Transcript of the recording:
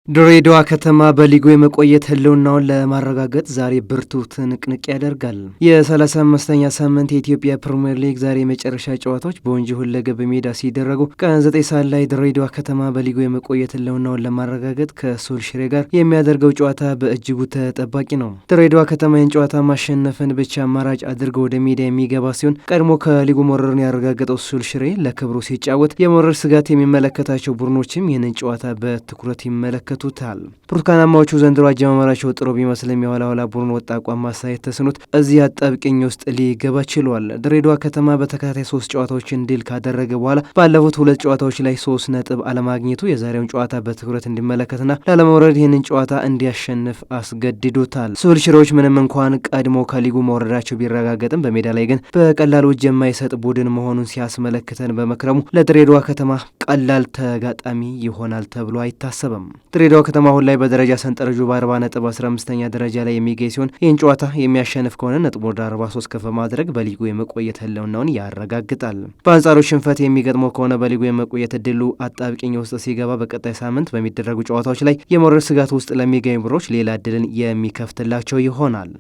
ድሬዳዋ ከተማ በሊጉ የመቆየት ህልውናውን ለማረጋገጥ ዛሬ ብርቱ ትንቅንቅ ያደርጋል። የ35ኛ ሳምንት የኢትዮጵያ ፕሪምየር ሊግ ዛሬ የመጨረሻ ጨዋታዎች በወንጂ ሁለገብ ሜዳ ሲደረጉ ቀን 9 ሰዓት ላይ ድሬዳዋ ከተማ በሊጉ የመቆየት ህልውናውን ለማረጋገጥ ከሱል ሽሬ ጋር የሚያደርገው ጨዋታ በእጅጉ ተጠባቂ ነው። ድሬዳዋ ከተማ ይህን ጨዋታ ማሸነፍን ብቻ አማራጭ አድርገው ወደ ሜዳ የሚገባ ሲሆን ቀድሞ ከሊጉ መውረርን ያረጋገጠው ሱል ሽሬ ለክብሩ ሲጫወት የመውረር ስጋት የሚመለከታቸው ቡድኖችም ይህንን ጨዋታ በትኩረት ይመለከቱ ቱታል ብርቱካናማዎቹ ዘንድሮ አጀማመራቸው ጥሩ ቢመስልም የኋላ ኋላ ቡድን ወጥ አቋም ማሳየት ተስኖት እዚህ አጣብቂኝ ውስጥ ሊገባ ችሏል። ድሬዳዋ ከተማ በተከታታይ 3 ጨዋታዎችን ድል ካደረገ በኋላ ባለፉት 2 ጨዋታዎች ላይ 3 ነጥብ አለማግኘቱ የዛሬውን ጨዋታ በትኩረት እንዲመለከትና ላለመውረድ ይህንን ጨዋታ እንዲያሸንፍ አስገድዶታል። ሱል ሽሬዎች ምንም እንኳን ቀድሞ ከሊጉ መውረዳቸው ቢረጋገጥም በሜዳ ላይ ግን በቀላሉ እጅ የማይሰጥ ቡድን መሆኑን ሲያስመለክተን በመክረሙ ለድሬዳዋ ከተማ ቀላል ተጋጣሚ ይሆናል ተብሎ አይታሰብም። ድሬዳዋ ከተማ አሁን ላይ በደረጃ ሰንጠረዡ በ40 ነጥብ 15ኛ ደረጃ ላይ የሚገኝ ሲሆን ይህን ጨዋታ የሚያሸንፍ ከሆነ ነጥቡ ወደ 43 ከፍ ማድረግ በሊጉ የመቆየት ህልውናውን ያረጋግጣል። በአንጻሩ ሽንፈት የሚገጥመው ከሆነ በሊጉ የመቆየት እድሉ አጣብቂኝ ውስጥ ሲገባ በቀጣይ ሳምንት በሚደረጉ ጨዋታዎች ላይ የመውረድ ስጋት ውስጥ ለሚገኙ ቡድኖች ሌላ እድልን የሚከፍትላቸው ይሆናል።